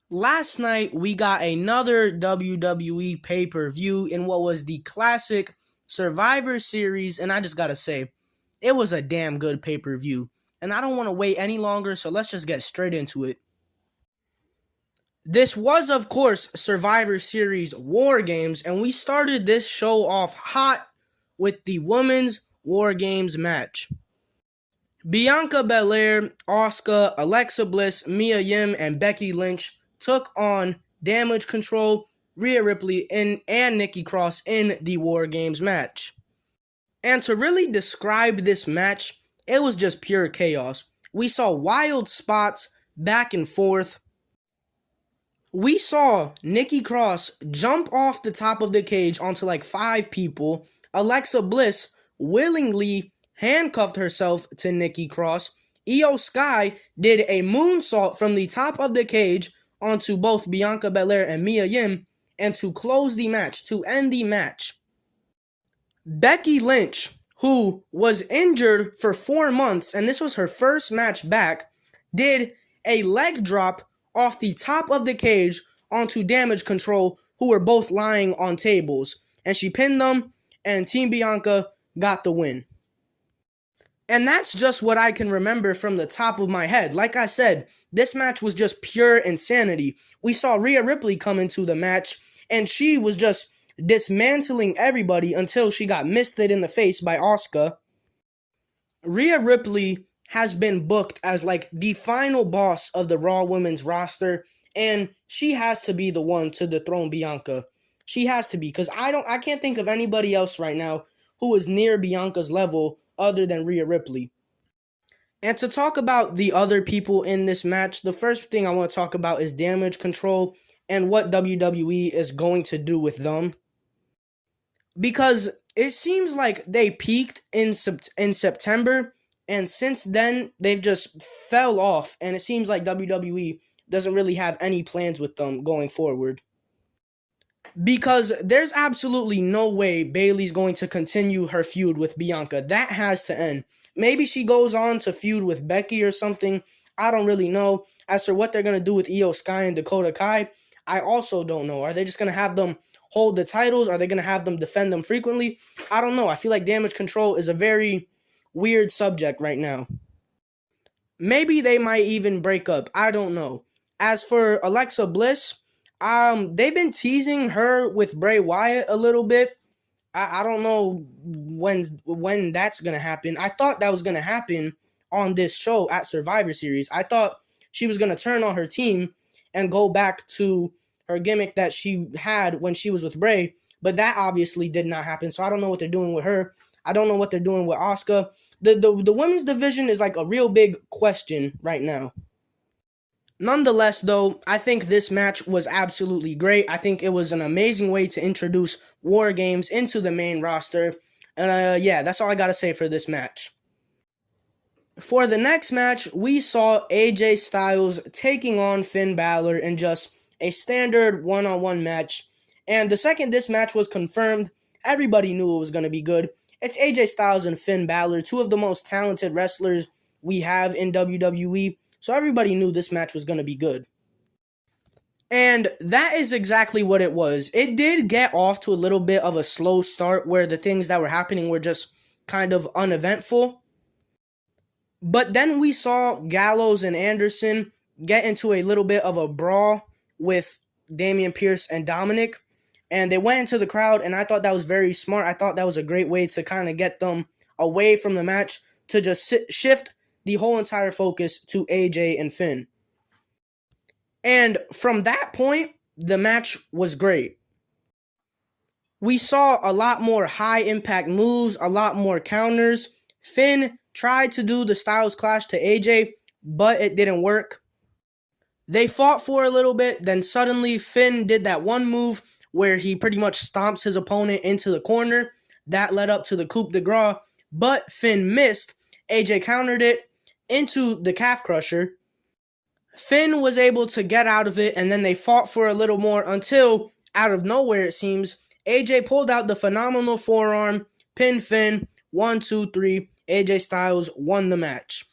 Last night, we got another WWE pay per view in what was the classic Survivor Series, and I just gotta say, it was a damn good pay per view. And I don't want to wait any longer, so let's just get straight into it. This was, of course, Survivor Series War Games, and we started this show off hot with the Women's War Games match. Bianca Belair, Asuka, Alexa Bliss, Mia Yim, and Becky Lynch took on Damage Control, Rhea Ripley, and Nikki Cross in the War Games match. And to really describe this match, it was just pure chaos. We saw wild spots back and forth. We saw Nikki Cross jump off the top of the cage onto like 5 people. Alexa Bliss willingly handcuffed herself to Nikki Cross. Io Sky did a moonsault from the top of the cage onto both Bianca Belair and Mia Yim, and to close the match, to end the match, Becky Lynch, who was injured for 4 months, and this was her first match back, did a leg drop off the top of the cage onto Damage Control, who were both lying on tables. And she pinned them, and Team Bianca got the win. And that's just what I can remember from the top of my head. Like I said, this match was just pure insanity. We saw Rhea Ripley come into the match, and she was just dismantling everybody until she got misted in the face by Asuka. Rhea Ripley has been booked as like the final boss of the Raw Women's roster, and she has to be the one to dethrone Bianca. She has to be, because I can't think of anybody else right now who is near Bianca's level other than Rhea Ripley. And to talk about the other people in this match, the first thing I want to talk about is Damage Control and what WWE is going to do with them. Because it seems like they peaked in September, and since then they've just fell off, and it seems like WWE doesn't really have any plans with them going forward. Because there's absolutely no way Bayley's going to continue her feud with Bianca. That has to end. Maybe she goes on to feud with Becky or something. I don't really know. As for what they're going to do with Io Sky and Dakota Kai, I also don't know. Are they just going to have them hold the titles? Are they going to have them defend them frequently? I don't know. I feel like Damage Control is a very weird subject right now. Maybe they might even break up. I don't know. As for Alexa Bliss, they've been teasing her with Bray Wyatt a little bit. I don't know when that's gonna happen. I thought that was gonna happen on this show at Survivor Series. I thought she was gonna turn on her team and go back to her gimmick that she had when she was with Bray, but that obviously did not happen. So I don't know what they're doing with her. I don't know what they're doing with Asuka. The women's division is like a real big question right now. Nonetheless, though, I think this match was absolutely great. I think it was an amazing way to introduce War Games into the main roster. And yeah, that's all I got to say for this match. For the next match, we saw AJ Styles taking on Finn Balor in just a standard one-on-one match. And the second this match was confirmed, everybody knew it was going to be good. It's AJ Styles and Finn Balor, two of the most talented wrestlers we have in WWE. So everybody knew this match was going to be good. And that is exactly what it was. It did get off to a little bit of a slow start where the things that were happening were just kind of uneventful. But then we saw Gallows and Anderson get into a little bit of a brawl with Damian Pierce and Dominic. And they went into the crowd, and I thought that was very smart. I thought that was a great way to kind of get them away from the match, to just shift the whole entire focus to AJ and Finn. And from that point, the match was great. We saw a lot more high-impact moves, a lot more counters. Finn tried to do the Styles Clash to AJ, but it didn't work. They fought for a little bit, then suddenly Finn did that one move where he pretty much stomps his opponent into the corner. That led up to the coup de grace, but Finn missed. AJ countered it into the calf crusher. Finn was able to get out of it, and then they fought for a little more until, out of nowhere it seems, AJ pulled out the phenomenal forearm, pinned Finn, 1, 2, 3. AJ Styles won the match.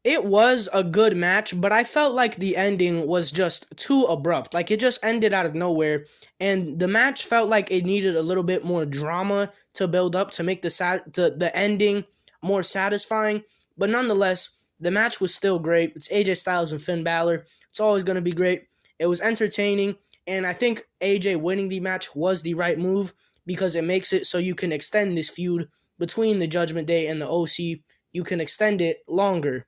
It was a good match, but I felt like the ending was just too abrupt. Like it just ended out of nowhere, and the match felt like it needed a little bit more drama to build up to make the ending more satisfying. But nonetheless, the match was still great. It's AJ Styles and Finn Balor. It's always going to be great. It was entertaining, and I think AJ winning the match was the right move because it makes it so you can extend this feud between the Judgment Day and the OC. You can extend it longer.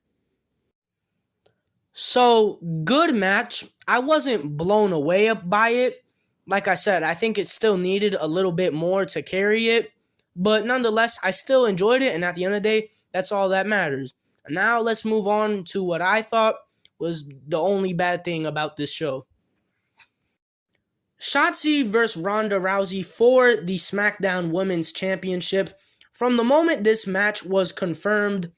So, good match. I wasn't blown away by it. Like I said, I think it still needed a little bit more to carry it. But nonetheless, I still enjoyed it. And at the end of the day, that's all that matters. Now, let's move on to what I thought was the only bad thing about this show. Shotzi versus Ronda Rousey for the SmackDown Women's Championship. From the moment this match was confirmed,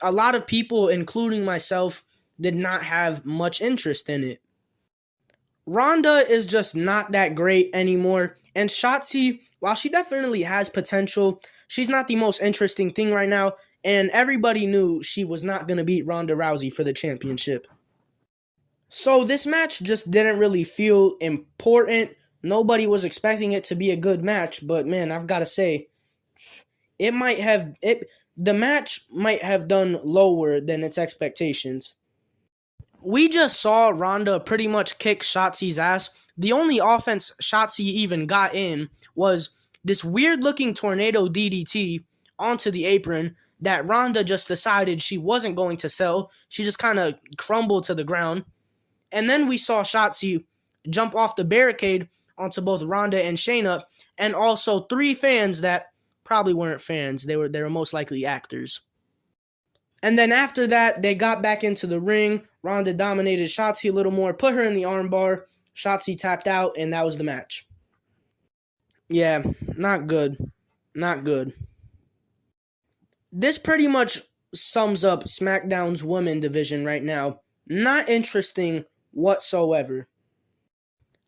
a lot of people, including myself, did not have much interest in it. Ronda is just not that great anymore, and Shotzi, while she definitely has potential, she's not the most interesting thing right now, and everybody knew she was not going to beat Ronda Rousey for the championship. So this match just didn't really feel important. Nobody was expecting it to be a good match, but man, I've got to say, the match might have done lower than its expectations. We just saw Ronda pretty much kick Shotzi's ass. The only offense Shotzi even got in was this weird-looking tornado DDT onto the apron that Ronda just decided she wasn't going to sell. She just kind of crumbled to the ground. And then we saw Shotzi jump off the barricade onto both Ronda and Shayna, and also 3 fans that probably weren't fans. They were most likely actors. And then after that, they got back into the ring. Ronda dominated Shotzi a little more, put her in the armbar. Shotzi tapped out, and that was the match. Yeah, not good. Not good. This pretty much sums up SmackDown's women division right now. Not interesting whatsoever.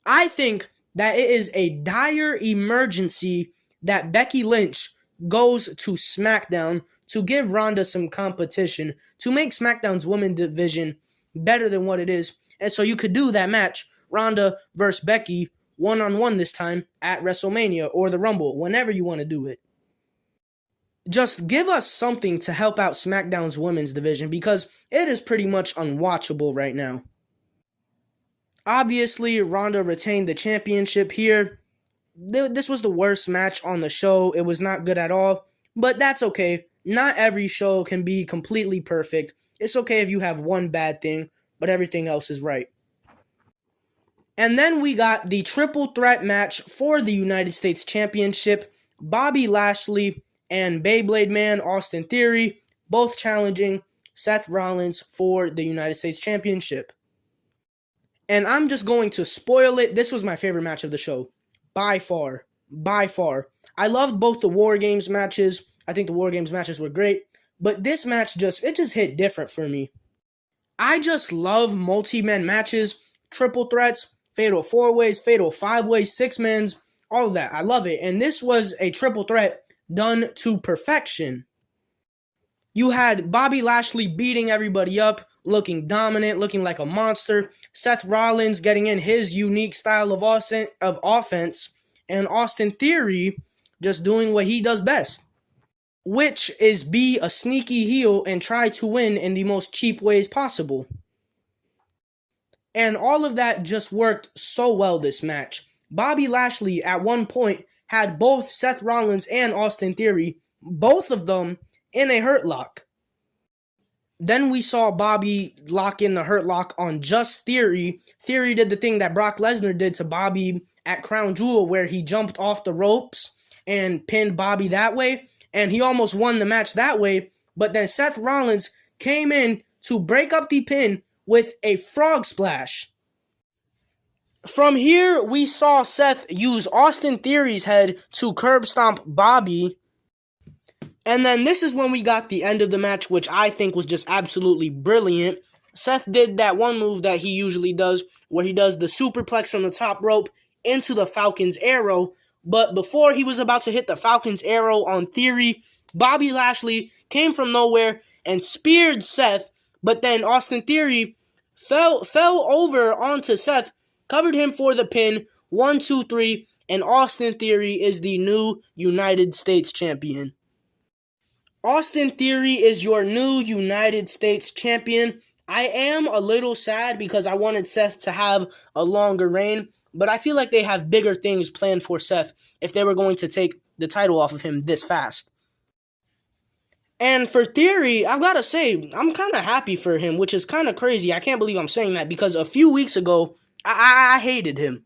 I think that it is a dire emergency that Becky Lynch goes to SmackDown to give Ronda some competition, to make SmackDown's women division better than what it is. And so you could do that match, Ronda versus Becky, one-on-one this time at WrestleMania or the Rumble, whenever you want to do it. Just give us something to help out SmackDown's women's division because it is pretty much unwatchable right now. Obviously, Ronda retained the championship here. This was the worst match on the show. It was not good at all, but that's okay. Not every show can be completely perfect. It's okay if you have one bad thing, but everything else is right. And then we got the triple threat match for the United States Championship. Bobby Lashley and Beyblade Man Austin Theory both challenging Seth Rollins for the United States Championship. And I'm just going to spoil it. This was my favorite match of the show. By far. By far. I loved both the War Games matches. I think the War Games matches were great. But this match just hit different for me. I just love multi-man matches, triple threats, fatal 4-ways, fatal 5-ways, 6-mans, all of that. I love it. And this was a triple threat done to perfection. You had Bobby Lashley beating everybody up, looking dominant, looking like a monster. Seth Rollins getting in his unique style of offense. And Austin Theory just doing what he does best, which is be a sneaky heel and try to win in the most cheap ways possible. And all of that just worked so well this match. Bobby Lashley at one point had both Seth Rollins and Austin Theory, both of them, in a hurt lock. Then we saw Bobby lock in the hurt lock on just Theory. Theory did the thing that Brock Lesnar did to Bobby at Crown Jewel where he jumped off the ropes and pinned Bobby that way. And he almost won the match that way. But then Seth Rollins came in to break up the pin with a frog splash. From here, we saw Seth use Austin Theory's head to curb stomp Bobby. And then this is when we got the end of the match, which I think was just absolutely brilliant. Seth did that one move that he usually does, where he does the superplex from the top rope into the Falcon's Arrow. But before he was about to hit the Falcon's Arrow on Theory, Bobby Lashley came from nowhere and speared Seth But then Austin Theory fell over onto Seth, covered him for the pin, 1, 2, 3, and Austin Theory is the new United States champion. Austin Theory is your new United States champion. I am a little sad because I wanted Seth to have a longer reign, but I feel like they have bigger things planned for Seth if they were going to take the title off of him this fast. And for Theory, I've got to say, I'm kind of happy for him, which is kind of crazy. I can't believe I'm saying that because a few weeks ago, I hated him.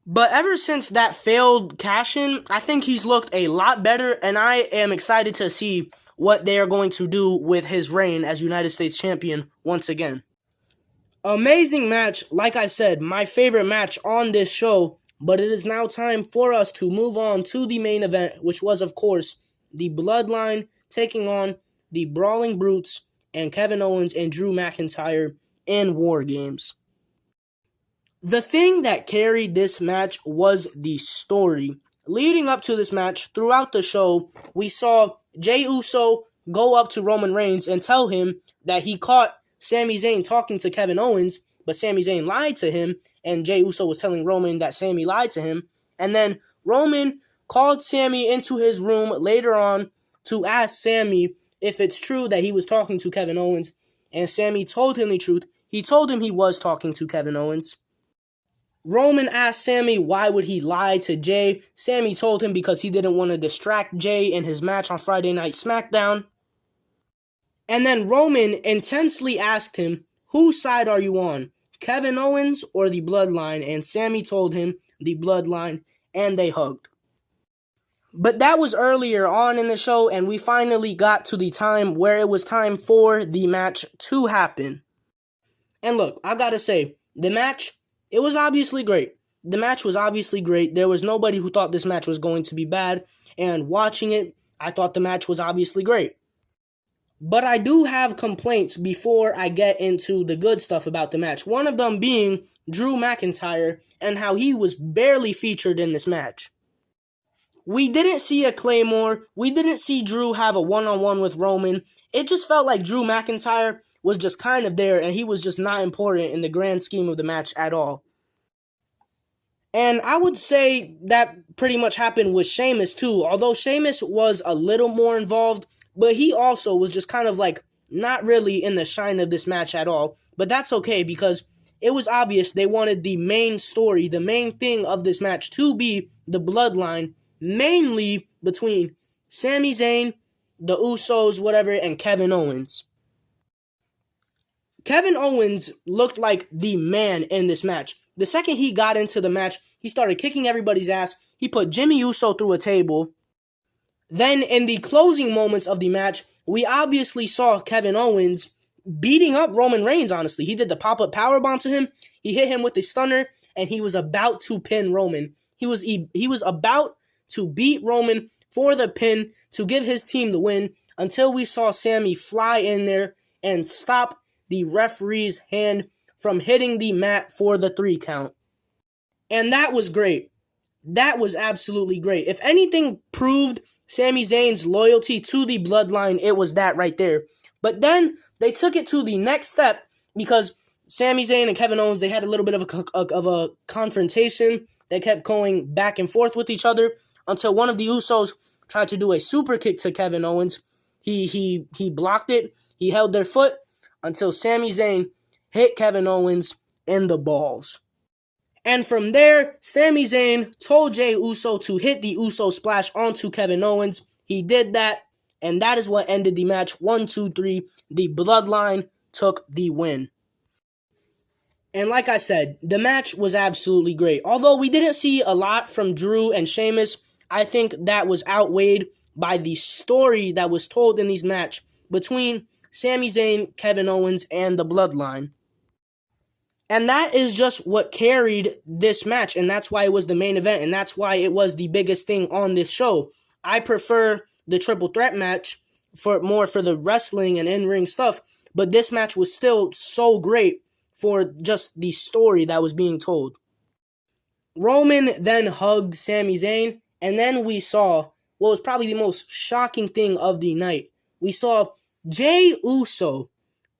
But ever since that failed cash-in, I think he's looked a lot better, and I am excited to see what they are going to do with his reign as United States champion once again. Amazing match, like I said, my favorite match on this show, but it is now time for us to move on to the main event, which was, of course, the Bloodline taking on the Brawling Brutes and Kevin Owens and Drew McIntyre in War Games. The thing that carried this match was the story. Leading up to this match, throughout the show, we saw Jey Uso go up to Roman Reigns and tell him that he caught Sami Zayn talking to Kevin Owens, but Sami Zayn lied to him, and Jey Uso was telling Roman that Sami lied to him. And then Roman called Sami into his room later on to ask Sami if it's true that he was talking to Kevin Owens, and Sami told him the truth. He told him he was talking to Kevin Owens. Roman asked Sami why would he lie to Jey. Sami told him because he didn't want to distract Jey in his match on Friday Night SmackDown. And then Roman intensely asked him, whose side are you on, Kevin Owens or the Bloodline? And Sami told him the Bloodline, and they hugged. But that was earlier on in the show, and we finally got to the time where it was time for the match to happen. And look, I gotta say, the match, it was obviously great. The match was obviously great. There was nobody who thought this match was going to be bad, and watching it, I thought the match was obviously great. But I do have complaints before I get into the good stuff about the match. One of them being Drew McIntyre and how he was barely featured in this match. We didn't see a Claymore. We didn't see Drew have a one-on-one with Roman. It just felt like Drew McIntyre was just kind of there, and he was just not important in the grand scheme of the match at all. And I would say that pretty much happened with Sheamus too, although Sheamus was a little more involved, but he also was just kind of like not really in the shine of this match at all. But that's okay because it was obvious they wanted the main story, the main thing of this match to be the Bloodline, mainly between Sami Zayn, the Usos, whatever, and Kevin Owens. Kevin Owens looked like the man in this match. The second he got into the match, he started kicking everybody's ass. He put Jimmy Uso through a table. Then in the closing moments of the match, we obviously saw Kevin Owens beating up Roman Reigns, honestly. He did the pop-up powerbomb to him. He hit him with the stunner, and he was about to pin Roman. He was about to beat Roman for the pin to give his team the win until we saw Sami fly in there and stop the referee's hand from hitting the mat for the 3 count. And that was great. That was absolutely great. If anything proved Sami Zayn's loyalty to the Bloodline, it was that right there. But then they took it to the next step because Sami Zayn and Kevin Owens, they had a little bit of a confrontation. They kept going back and forth with each other until one of the Usos tried to do a super kick to Kevin Owens. He blocked it. He held their foot until Sami Zayn hit Kevin Owens in the balls. And from there, Sami Zayn told Jey Uso to hit the Uso splash onto Kevin Owens. He did that, and that is what ended the match. 1, 2, 3. The Bloodline took the win. And like I said, the match was absolutely great. Although we didn't see a lot from Drew and Sheamus, I think that was outweighed by the story that was told in this match between Sami Zayn, Kevin Owens, and the Bloodline. And that is just what carried this match, and that's why it was the main event, and that's why it was the biggest thing on this show. I prefer the triple threat match for the wrestling and in-ring stuff, but this match was still so great for just the story that was being told. Roman then hugged Sami Zayn, and then we saw what was probably the most shocking thing of the night. We saw Jey Uso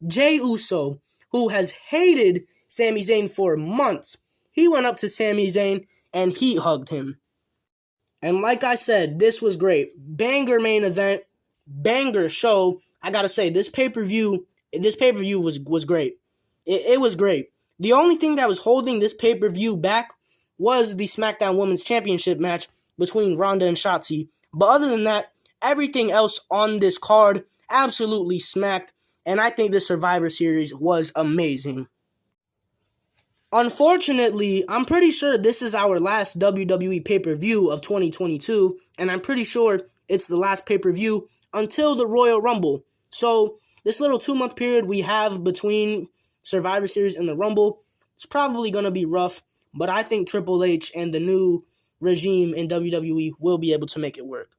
Jey Uso, who has hated Sami Zayn for months, he went up to Sami Zayn and he hugged him. And like I said, this was great. Banger main event, banger show. I gotta say, this pay-per-view was great. It was great. The only thing that was holding this pay-per-view back was the SmackDown Women's Championship match between Ronda and Shotzi. But other than that, everything else on this card absolutely smacked. And I think the Survivor Series was amazing. Unfortunately, I'm pretty sure this is our last WWE pay-per-view of 2022, and I'm pretty sure it's the last pay-per-view until the Royal Rumble. So, this little 2-month period we have between Survivor Series and the Rumble, it's probably going to be rough, but I think Triple H and the new regime in WWE will be able to make it work.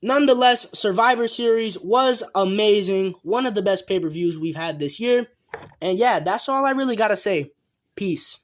Nonetheless, Survivor Series was amazing, one of the best pay-per-views we've had this year, and yeah, that's all I really got to say. Peace.